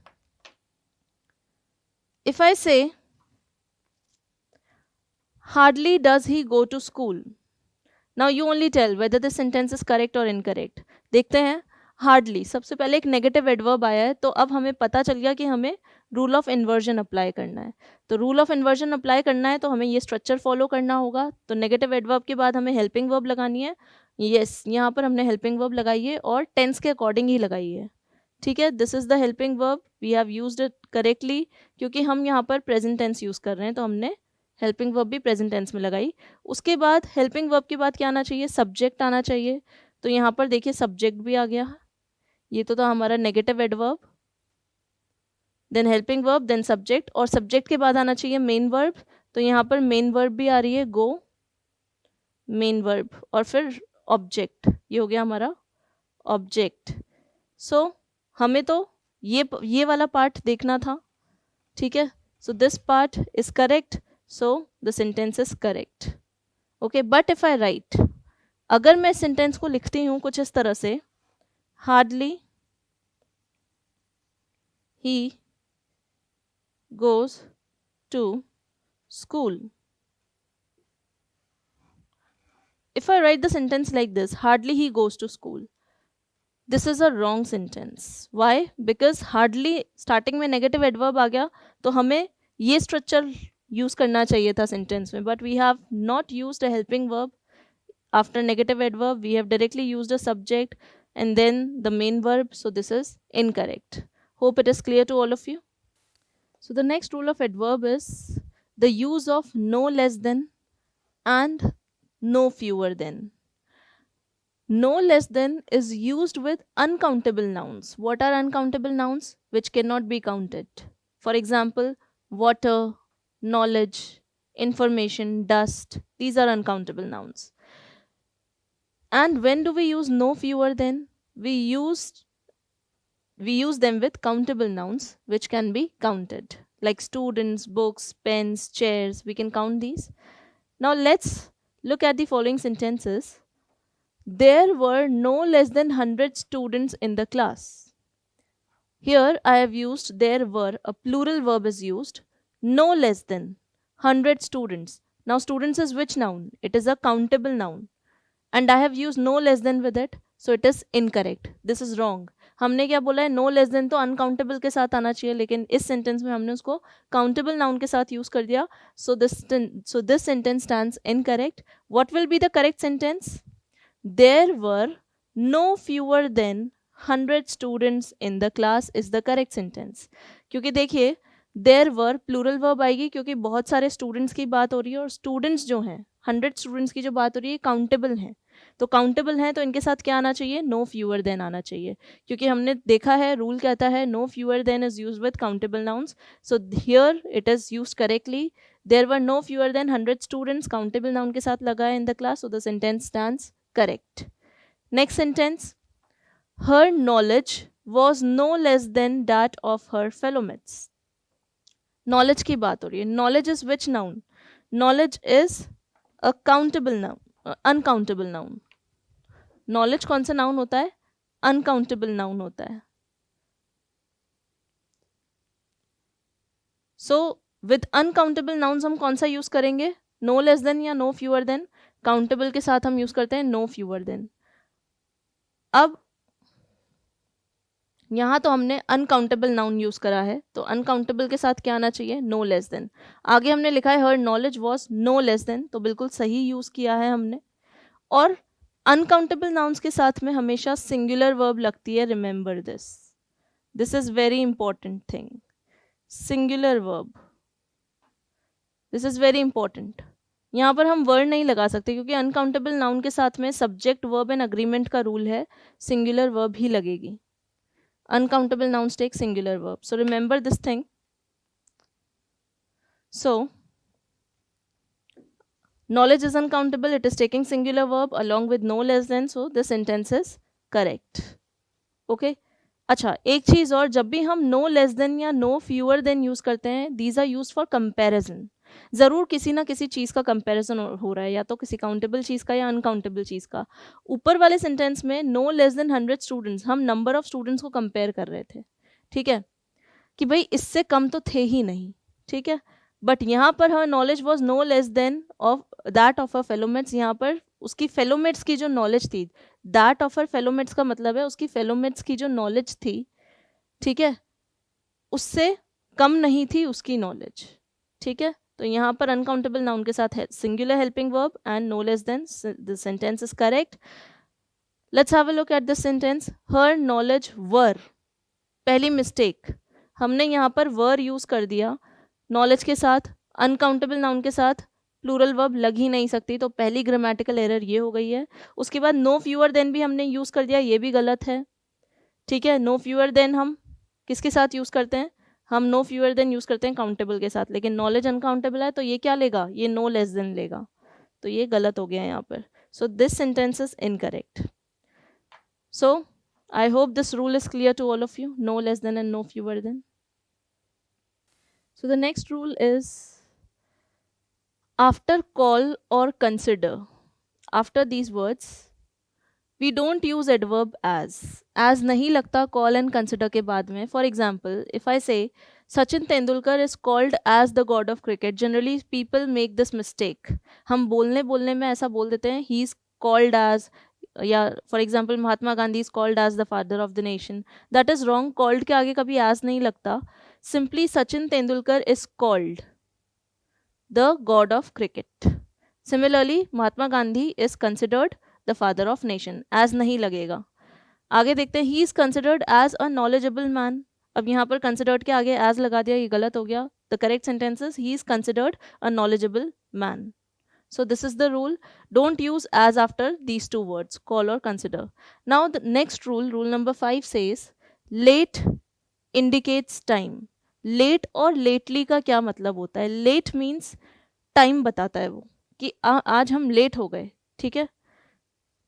If I say, hardly does he go to school. Now you only tell whether the sentence is correct or incorrect. देखते हैं. Hardly, सबसे पहले एक negative adverb आया है, तो अब हमें पता चल गया कि हमें रूल ऑफ इन्वर्जन अप्लाई करना है. तो रूल ऑफ इन्वर्जन अप्लाई करना है तो हमें ये स्ट्रक्चर फॉलो करना होगा. तो नेगेटिव एडवर्ब के बाद हमें हेल्पिंग वर्ब लगानी है. यस, यहाँ पर हमने हेल्पिंग वर्ब लगाई है और टेंस के अकॉर्डिंग ही लगाई है. ठीक है, this is the helping verb, we have used it correctly. क्योंकि हम यहाँ पर प्रेजेंट टेंस यूज कर रहे हैं, तो हमने हेल्पिंग वर्ब भी प्रेजेंट टेंस में लगाई. उसके बाद हेल्पिंग वर्ब के बाद क्या आना चाहिए, सब्जेक्ट आना चाहिए. तो यहाँ पर देखिए सब्जेक्ट भी आ गया. ये तो था हमारा negative adverb, then helping verb, then subject, और सब्जेक्ट के बाद आना चाहिए मेन वर्ब. तो यहाँ पर मेन वर्ब भी आ रही है, गो, मेन वर्ब, और फिर ऑब्जेक्ट. ये हो गया हमारा ऑब्जेक्ट. सो हमें तो ये वाला पार्ट देखना था. ठीक है, so this part is correct, so the sentence is correct. Okay, but if I right, अगर मैं सेंटेंस को लिखती हूँ कुछ इस तरह से, hardly he goes to school. If I write the sentence like this, hardly he goes to school, this is a wrong sentence. Why? Because hardly starting में negative adverb आ गया, तो हमें ये structure use करना चाहिए था sentence में, but we have not used a helping verb after negative adverb. We have directly used a subject and then the main verb, so this is incorrect. Hope it is clear to all of you. So the next rule of adverb is the use of no less than and no fewer than. No less than is used with uncountable nouns. What are uncountable nouns? Which cannot be counted. For example, water, knowledge, information, dust. These are uncountable nouns. And when do we use no fewer than? We use them with countable nouns which can be counted, like students, books, pens, chairs. We can count these. Now let's look at the following sentences. There were no less than 100 students in the class. Here I have used there were, a plural verb is used. No less than 100 students. Now students is which noun? It is a countable noun. And I have used no less than with it. So it is incorrect, this is wrong. हमने क्या बोला है, no less than तो uncountable के साथ आना चाहिए, लेकिन इस सेंटेंस में हमने उसको काउंटेबल नाउन के साथ यूज कर दिया. So this sentence stands incorrect. What will be the correct sentence? There were no fewer than 100 students in the class is the correct sentence. क्योंकि देखिए देयर वर प्लूरल वर्ब आएगी क्योंकि बहुत सारे स्टूडेंट्स की बात हो रही है, और स्टूडेंट्स जो हैं 100 स्टूडेंट्स की जो बात हो रही है काउंटेबल हैं. तो काउंटेबल हैं तो इनके साथ क्या आना चाहिए, नो फ्यूअर देन आना चाहिए, क्योंकि हमने देखा है रूल कहता है no fewer than is used with countable nouns. So here it is used correctly. There were no fewer than 100 students countable noun के साथ लगा है in the class, so the sentence stands correct. Next sentence, her knowledge was no less than that of her fellow mates. knowledge की बात हो रही है. knowledge is which noun? knowledge is a countable noun, uncountable noun. knowledge कौन सा noun होता है? uncountable noun होता है. so with uncountable nouns हम कौन सा यूज करेंगे? no less than या no fewer than. countable के साथ हम यूज करते हैं no fewer than. अब यहाँ तो हमने अनकाउंटेबल नाउन यूज करा है, तो अनकाउंटेबल के साथ क्या आना चाहिए, नो लेस देन. आगे हमने लिखा है her knowledge was no less than, तो बिल्कुल सही यूज किया है हमने. और अनकाउंटेबल नाउन्स के साथ में हमेशा सिंगुलर वर्ब लगती है, remember this, this is very important thing. Singular verb, this is very important. यहाँ पर हम वर्ड नहीं लगा सकते क्योंकि अनकाउंटेबल नाउन के साथ में सब्जेक्ट वर्ब एंड अग्रीमेंट का रूल है, सिंगुलर वर्ब ही लगेगी. Uncountable nouns take singular verb. So remember this thing. So knowledge is uncountable. It is taking singular verb along with no less than. So the sentence is correct. Okay. अच्छा, एक चीज और, जब भी हम no less than या no fewer than use करते हैं, these are used for comparison. जरूर किसी ना किसी चीज का कंपैरिजन हो रहा है, या तो किसी काउंटेबल चीज का या अनकाउंटेबल चीज का. ऊपर वाले सेंटेंस में नो लेस देन 100 स्टूडेंट्स, हम नंबर ऑफ स्टूडेंट्स को कंपेयर कर रहे थे, ठीक है, कि भाई इससे कम तो थे ही नहीं, ठीक है. बट यहाँ पर her knowledge was no less than of that of a fellow mates. यहाँ पर उसकी फेलोमेट्स की जो नॉलेज थी, दैट ऑफ हर फेलोमेट्स का मतलब है उसकी फेलोमेट्स की जो नॉलेज थी, ठीक है, उससे कम नहीं थी उसकी नॉलेज, ठीक है. तो यहाँ पर अनकाउंटेबल नाउन के साथ है singular helping verb and no less than. The sentence is correct. Let's have a look at this sentence. Her knowledge were, पहली मिस्टेक, हमने यहाँ पर वर यूज कर दिया नॉलेज के साथ, अनकाउंटेबल नाउन के साथ प्लूरल वर्ब लग ही नहीं सकती, तो पहली ग्रामेटिकल एरर ये हो गई है. उसके बाद नो फ्यूअर देन भी हमने यूज कर दिया, ये भी गलत है, ठीक है. नो फ्यूअर देन हम किसके साथ यूज करते हैं, हम नो फ्यूअर देन यूज करते हैं काउंटेबल के साथ, लेकिन नॉलेज अनकाउंटेबल है तो ये क्या लेगा, ये नो लेस देन लेगा, तो ये गलत हो गया यहाँ पर. So this sentence is incorrect. So I hope this rule is clear to all of you, no less than and no fewer than. So the next rule is after call or consider, after these words we don't use adverb as नहीं लगता call and consider के बाद में. For example, if I say Sachin Tendulkar is called as the god of cricket, generally people make this mistake. हम बोलने में ऐसा बोल देते हैं he is called as, या for example Mahatma Gandhi is called as the father of the nation. That is wrong. called के आगे कभी as नहीं लगता. Simply Sachin Tendulkar is called the god of cricket. Similarly, Mahatma Gandhi is considered the father of nation, as नहीं लगेगा. आगे देखते हैं, he is considered as a knowledgeable man. अब यहाँ पर कंसिडर्ड के आगे एज लगा दिया, ये गलत हो गया. The correct sentence is he is considered a knowledgeable man. So this is the rule, don't use as after these two words, call or consider. Now the next rule, rule number 5 says late indicates time. Late or lately का क्या मतलब होता है? Late means time बताता है वो, कि आज हम लेट हो गए, ठीक है,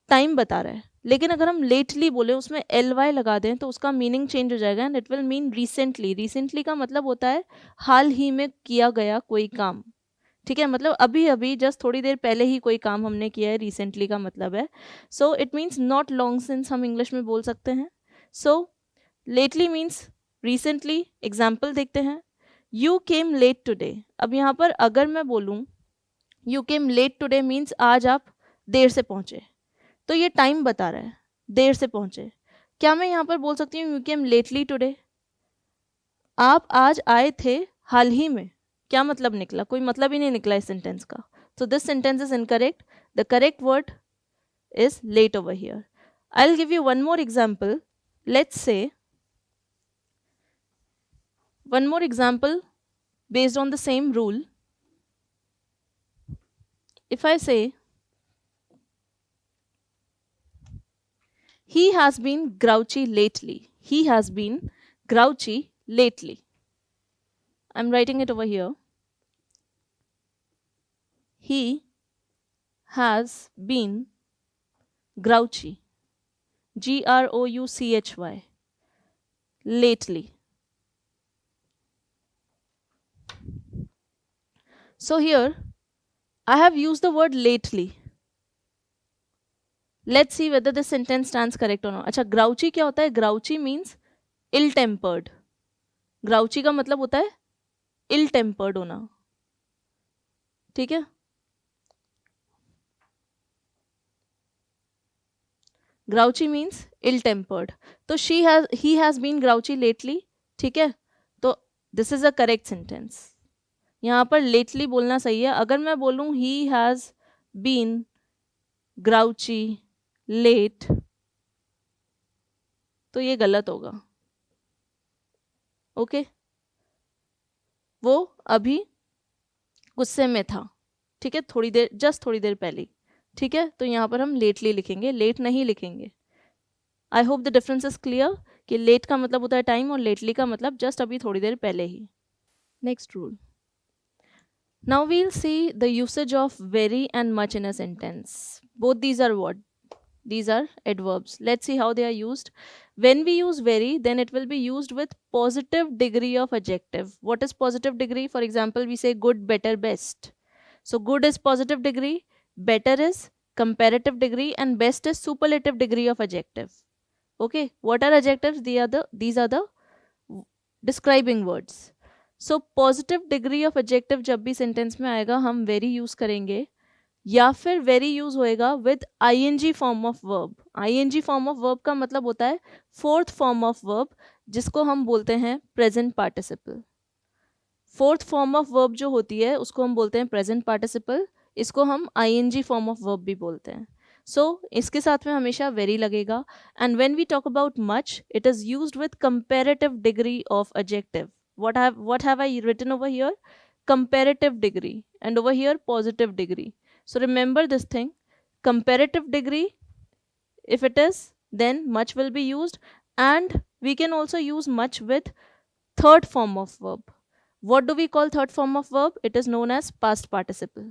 टाइम बता रहा है. लेकिन अगर हम लेटली बोले, उसमें ly लगा दें, तो उसका मीनिंग चेंज हो जाएगा and it will mean recently. Recently का मतलब होता है हाल ही में किया गया कोई काम, ठीक है, मतलब अभी अभी जस्ट थोड़ी देर पहले ही कोई काम हमने किया है, रिसेंटली का मतलब है. So it means not long since हम इंग्लिश में बोल सकते हैं. सो लेटली मीन्स रिसेंटली. एग्जाम्पल देखते हैं, यू केम लेट टुडे. अब यहाँ पर अगर मैं बोलूँ you came late today means आज आप देर से पहुँचे, तो ये टाइम बता रहा है. देर से पहुंचे। क्या मैं यहाँ पर बोल सकती हूँ यू केम लेटली टुडे? आप आज आए थे हाल ही में, क्या मतलब निकला? कोई मतलब ही नहीं निकला इस सेंटेंस का। सो this sentence is incorrect. The correct word is late over here. I'll give you one more example. Let's say one more example based on the same rule. If I say he has been grouchy lately, he has been grouchy lately. I'm writing it over here. He has been grouchy, Grouchy, lately. So here I have used the word lately. Let's see whether this sentence stands correct or not. अच्छा, grouchy क्या होता है? Grouchy means ill tempered. Grouchy का मतलब होता है ill tempered होना, ठीक है? Grouchy means ill tempered. तो he has been grouchy lately, ठीक है? तो this is a correct sentence. यहाँ पर lately बोलना सही है. अगर मैं बोलूँ he has been grouchy late, तो ये गलत होगा. ओके, वो अभी गुस्से में था, ठीक है, थोड़ी देर पहले, ठीक है? तो यहाँ पर हम लेटली लिखेंगे, लेट नहीं लिखेंगे. आई hope the difference is clear कि लेट का मतलब होता है टाइम और लेटली का मतलब जस्ट अभी थोड़ी देर पहले ही. Next rule. Now we'll see the usage of very and much in a sentence. Both these are what? These are adverbs. Let's see how they are used. When we use very, then it will be used with positive degree of adjective. What is positive degree? For example, we say good, better, best. So good is positive degree, better is comparative degree, and best is superlative degree of adjective. Okay, what are adjectives? These are the describing words. So positive degree of adjective जब भी sentence में आएगा हम very use करेंगे, या फिर very use होएगा with ING form of verb. ING form of verb का मतलब होता है फोर्थ फॉर्म ऑफ वर्ब, जिसको हम बोलते हैं present participle. Fourth form of verb जो होती है उसको हम बोलते हैं प्रेजेंट पार्टिसिपल. इसको हम आईएनजी फॉर्म ऑफ वर्ब भी बोलते हैं. सो इसके साथ में हमेशा वेरी लगेगा. And when we talk about much, it is used with comparative degree of adjective. what have I written over here? Comparative degree, and over here positive degree. So remember this thing, comparative degree, if it is, then much will be used, and we can also use much with third form of verb. What do we call third form of verb? It is known as past participle.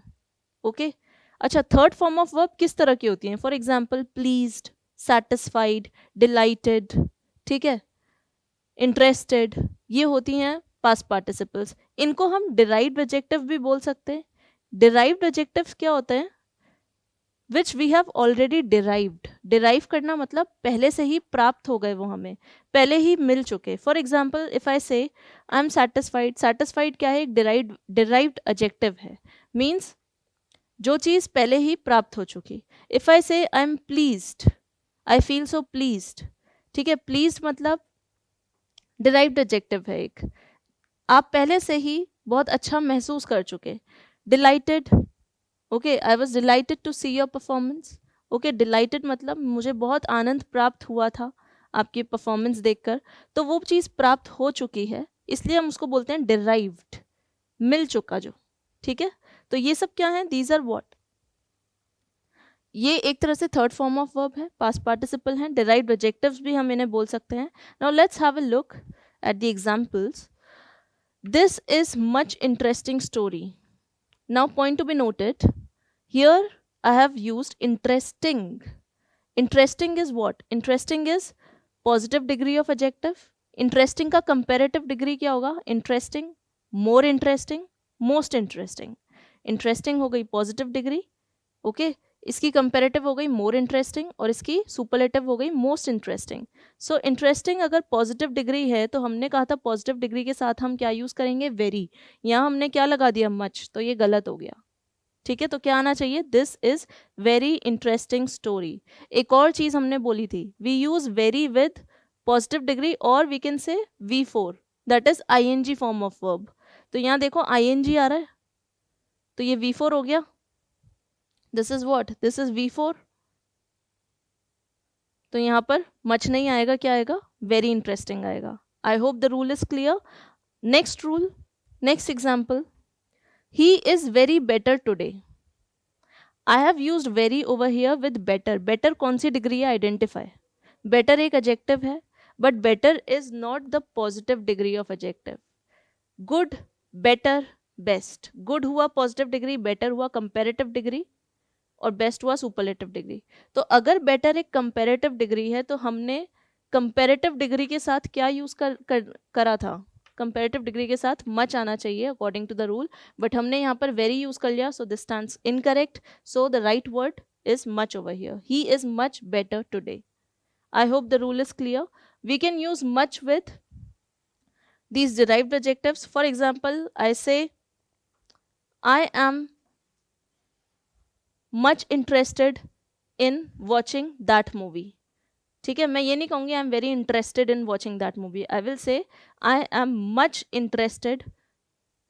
Okay. अच्छा, third form of verb किस तरह की होती हैं? For example pleased, satisfied, dilated, ठीक है, interested, ये होती हैं पास्ट पार्टिसिपल्स. इनको हम डिराइव्ड एडजेक्टिव भी बोल सकते हैं. डिराइव्ड एडजेक्टिव्स क्या होते हैं? Which we have already derived. Derive करना मतलब पहले से ही प्राप्त हो गए, वो हमें पहले ही मिल चुके. For example if I say I am satisfied. Satisfied क्या है? एक डिराइव्ड एडजेक्टिव है. मीन्स जो चीज़ पहले ही प्राप्त हो चुकी. If I say I M pleased, I feel so pleased, ठीक है. प्लीज्ड मतलब डिराइव्ड एडजेक्टिव है एक, आप पहले से ही बहुत अच्छा महसूस कर चुके. Delighted, okay, I was delighted to see your performance. Okay, delighted मतलब मुझे बहुत आनंद प्राप्त हुआ था आपकी परफॉर्मेंस देखकर. तो वो चीज़ प्राप्त हो चुकी है, इसलिए हम उसको बोलते हैं डिराइव्ड, मिल चुका जो, ठीक है. तो ये सब क्या है? These are what? ये एक तरह से थर्ड फॉर्म ऑफ वर्ब है, पास्ट पार्टिसिपल है. डिराइव्ड एडजेक्टिव्स भी हम इन्हें बोल सकते हैं. Now let's have a look at the examples. This is much interesting story. Now point to be noted, here I have used interesting. Interesting is what? Interesting is positive degree of adjective. Interesting का comparative degree क्या होगा? Interesting, more interesting, most interesting. Interesting हो गई positive degree, okay, इसकी comparative हो गई more interesting, और इसकी सुपरलेटिव हो गई मोस्ट इंटरेस्टिंग. सो इंटरेस्टिंग अगर पॉजिटिव डिग्री है तो हमने कहा था पॉजिटिव डिग्री के साथ हम क्या यूज़ करेंगे? वेरी. यहाँ हमने क्या लगा दिया? मच. तो ये गलत हो गया, ठीक है, तो क्या आना चाहिए, this is very interesting story. एक और चीज हमने बोली थी, we use very with positive degree और we can say V4, that is ING form of verb. तो यहाँ देखो ING आ रहा है, तो ये V4 हो गया, this is what, this is V4। तो यहाँ पर मच नहीं आएगा, क्या आएगा, वेरी इंटरेस्टिंग आएगा। आई hope the rule is clear. Next rule, next example, he is very better today. I have used very over here with better. Better कौन सी degree है, आइडेंटिफाई। बेटर एक एडजेक्टिव है, but better is not the positive degree of adjective. Good, better, best. Good हुआ positive degree, better हुआ comparative degree, और best हुआ superlative degree. तो अगर बेटर एक कंपेरेटिव डिग्री है तो हमने कंपेरेटिव डिग्री के साथ क्या यूज करा था, कंपेरेटिव डिग्री के साथ मच आना चाहिए according to the rule, but हमने यहाँ पर वेरी यूज कर लिया, so this stands incorrect. So the right word is much over here, he is much better today. I hope the rule is clear. We can use much with these derived adjectives. For example, I say I am much interested in watching that movie. ठीक है, मैं ये नहीं कहूँगी I am very interested in watching that movie, I will say I am much interested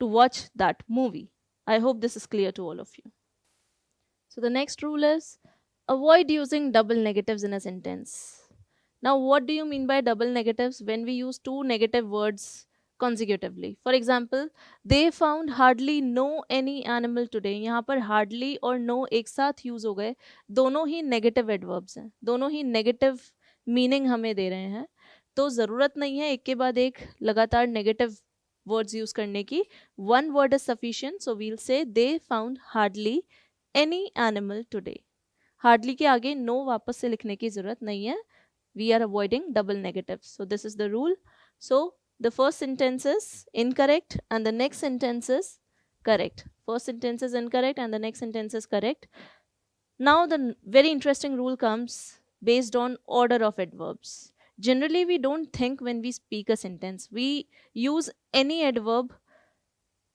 to watch that movie. I hope this is clear to all of you. So the next rule is avoid using double negatives in a sentence. Now what do you mean by double negatives? When we use two negative words consecutively. For example, they found hardly no any animal today. यहाँ पर hardly और no एक साथ use हो गए, दोनों ही negative adverbs हैं, दोनों ही negative meaning हमें दे रहे हैं, तो ज़रूरत नहीं है एक के बाद एक लगातार negative words use करने की. One word is sufficient, so we'll say they found hardly any animal today. Hardly के आगे no वापस से लिखने की ज़रूरत नहीं है. We are avoiding double negatives. So this is the rule. So the first sentence is incorrect and the next sentence is correct. First sentence is incorrect and the next sentence is correct. Now the very interesting rule comes based on order of adverbs. Generally we don't think when we speak a sentence. We use any adverb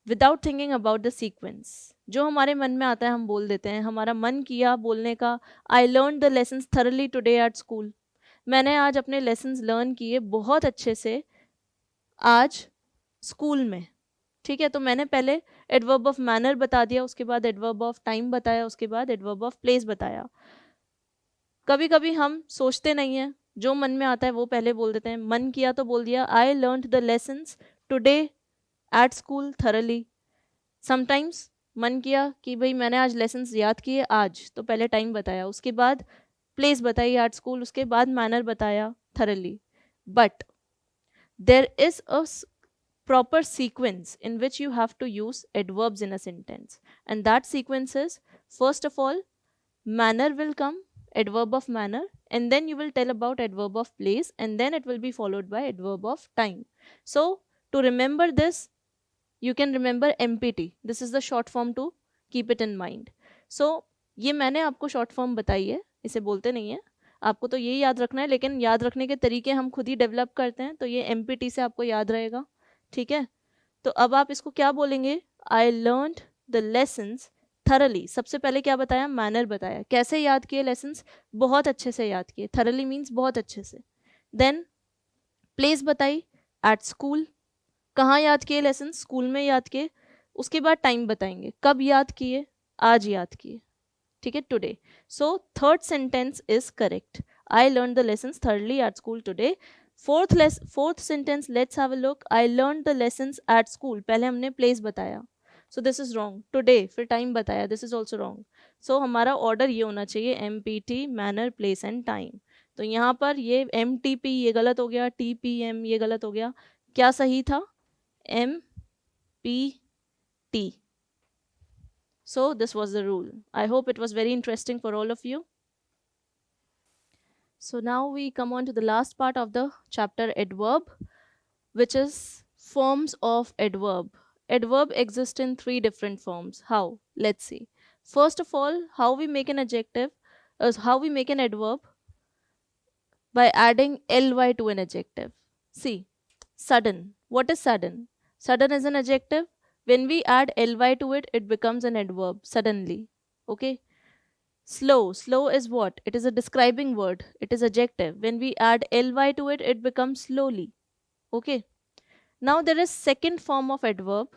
without thinking about the sequence. जो हमारे मन में आता है हम बोल देते हैं. हमारा मन किया बोलने का, I learned the lessons thoroughly today at school. मैंने आज अपने लेसन्स लर्न किए बहुत अच्छे से आज स्कूल में. ठीक है, तो मैंने पहले एडवर्ब ऑफ मैनर बता दिया, उसके बाद एडवर्ब ऑफ टाइम बताया, उसके बाद एडवर्ब ऑफ प्लेस बताया. कभी कभी हम सोचते नहीं हैं, जो मन में आता है वो पहले बोल देते हैं. मन किया तो बोल दिया I learned the lessons today at school thoroughly. Sometimes मन किया कि भाई मैंने आज लेसन्स याद किए आज, तो पहले टाइम बताया, उसके बाद प्लेस बताई एट स्कूल, उसके बाद मैनर बताया thoroughly. But there is a proper sequence in which you have to use adverbs in a sentence, and that sequence is, first of all, manner will come, adverb of manner, and then you will tell about adverb of place, and then it will be followed by adverb of time. So to remember this, you can remember MPT. This is the short form to keep it in mind. So ये मैंने आपको short form बताई है, इसे बोलते नहीं है, आपको तो ये याद रखना है, लेकिन याद रखने के तरीके हम खुद ही डेवलप करते हैं, तो ये MPT से आपको याद रहेगा. ठीक है, तो अब आप इसको क्या बोलेंगे, I learned the lessons thoroughly. सबसे पहले क्या बताया, मैनर बताया. कैसे याद किए लेसन्स, बहुत अच्छे से याद किए. थरली मीन्स बहुत अच्छे से. देन प्लेस बताई, एट स्कूल. कहाँ याद किए लेसन्स, स्कूल में याद किए. उसके बाद टाइम बताएंगे, कब याद किए, आज याद किए. ठीक है, today. So third sentence is correct. I learn the lessons thirdly at school today. Fourth sentence, let's have a look. I learn the lessons at school, पहले हमने प्लेस बताया, सो दिस इज रॉन्ग. टुडे, फिर time बताया, this is also wrong. सो हमारा order ये होना चाहिए, MPT, manner, place and time. तो यहाँ पर ये MTP ये गलत हो गया, TPM ये गलत हो गया. क्या सही था, MPT. So this was the rule. I hope it was very interesting for all of you. So now we come on to the last part of the chapter, adverb, which is forms of adverb. Adverb exists in 3 different forms. How? Let's see. First of all, how we make an adjective, how we make an adverb by adding ly to an adjective. See, sudden. What is sudden? Sudden is an adjective. When we add ly to it, it becomes an adverb suddenly. Okay. Slow is what? It is a describing word. It is adjective. When we add ly to it, it becomes slowly. Okay. Now there is second form of adverb.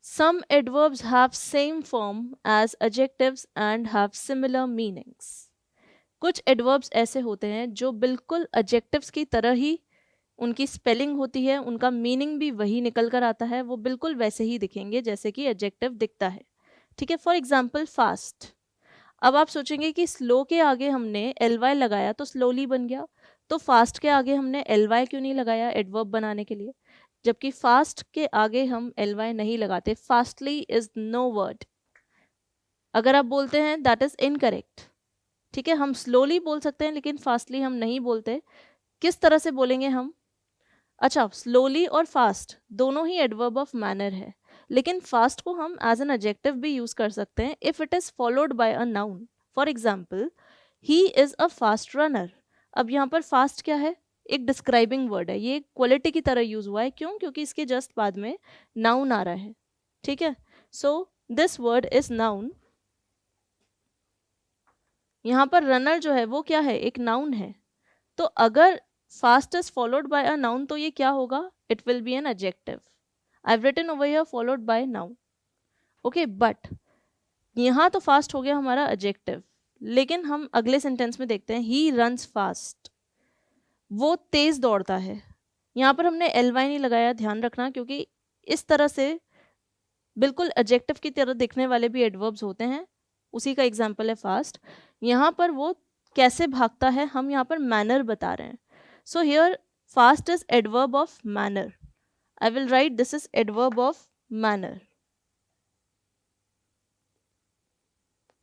Some adverbs have same form as adjectives and have similar meanings. कुछ adverbs ऐसे होते हैं जो बिल्कुल adjectives की तरह ही उनकी spelling होती है, उनका मीनिंग भी वही निकल कर आता है, वो बिल्कुल वैसे ही दिखेंगे जैसे कि एडजेक्टिव दिखता है. ठीक है. For example fast. अब आप सोचेंगे कि स्लो के आगे हमने एल वाई लगाया तो स्लोली बन गया, तो फास्ट के आगे हमने एल वाई क्यों नहीं लगाया एडवर्ब बनाने के लिए, जबकि फास्ट के आगे हम एल वाई नहीं लगाते. Fastly is no word. अगर आप बोलते हैं दैट इज इनकरेक्ट. ठीक है. हम स्लोली बोल सकते हैं लेकिन फास्टली हम नहीं बोलते. किस तरह से बोलेंगे हम? अच्छा, स्लोली और फास्ट दोनों ही एडवर्ब ऑफ मैनर है, लेकिन फास्ट को हम एज एन एडजेक्टिव भी यूज कर सकते हैं if it is followed by a noun. For example, he is a fast runner. अब यहाँ पर फास्ट क्या है? एक डिस्क्राइबिंग वर्ड है, ये क्वालिटी की तरह यूज हुआ है. क्यों? क्योंकि इसके जस्ट बाद में नाउन आ रहा है. ठीक है. So this word is noun. यहाँ पर रनर जो है वो क्या है? एक नाउन है. तो अगर fast is followed by a noun तो ये क्या होगा? It will be an adjective. I've written over here followed by noun. Okay, but यहाँ तो फास्ट हो गया हमारा एडजेक्टिव, लेकिन हम अगले सेंटेंस में देखते हैं ही रन्स फास्ट. वो तेज दौड़ता है. यहाँ पर हमने एल वाई नहीं लगाया, ध्यान रखना, क्योंकि इस तरह से बिल्कुल एडजेक्टिव की तरह दिखने वाले भी एडवर्ब्स होते हैं. उसी का एग्जाम्पल है फास्ट. यहाँ पर वो कैसे भागता है, हम यहाँ पर मैनर बता रहे हैं. So here fast is adverb of manner. I will write this is adverb of manner.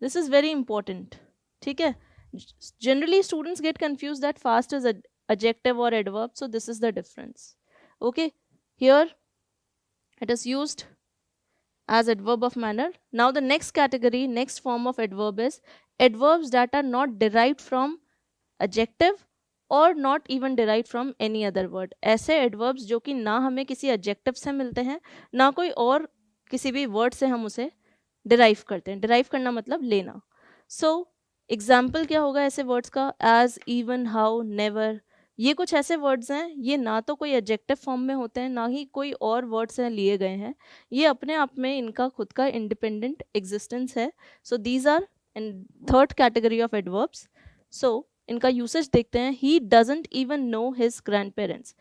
This is very important. ठीक है. Generally students get confused that fast is adjective or adverb, so this is the difference. Okay. Here it is used as adverb of manner. Now the next category, next form of adverb is adverbs that are not derived from adjective और not even derive from any other word. ऐसे adverbs जो कि ना हमें किसी adjective से मिलते हैं, ना कोई और किसी भी वर्ड से हम उसे डिराइव करते हैं. डिराइव करना मतलब लेना. सो एग्जाम्पल क्या होगा ऐसे वर्ड्स का? As, even, how, never. ये कुछ ऐसे वर्ड्स हैं, ये ना तो कोई एडजेक्टिव फॉर्म में होते हैं, ना ही कोई और वर्ड से लिए गए हैं. ये अपने आप में इनका खुद का इंडिपेंडेंट एग्जिस्टेंस है. So these are in third category of adverbs. So इनका यूसेज देखते हैं. He doesn't even know his grandparents.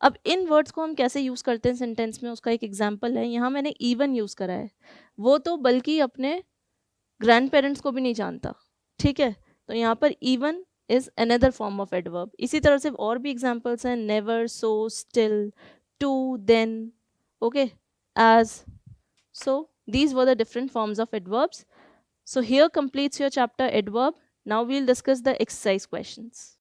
अब इन वर्ड्स को हम कैसे यूज़ करते हैं सेंटेंस में, उसका एक एग्जाम्पल है. यहाँ मैंने इवन यूज़ करा है. वो तो बल्कि अपने ग्रैंड पेरेंट्स को भी नहीं जानता. ठीक है. तो यहाँ पर even is another form of adverb. इसी तरह से और भी एग्जाम्पल्स हैं. Never, so, still, too, then. Okay. As. So these were the different forms of adverbs. So here completes your chapter adverb. Now we'll discuss the exercise questions.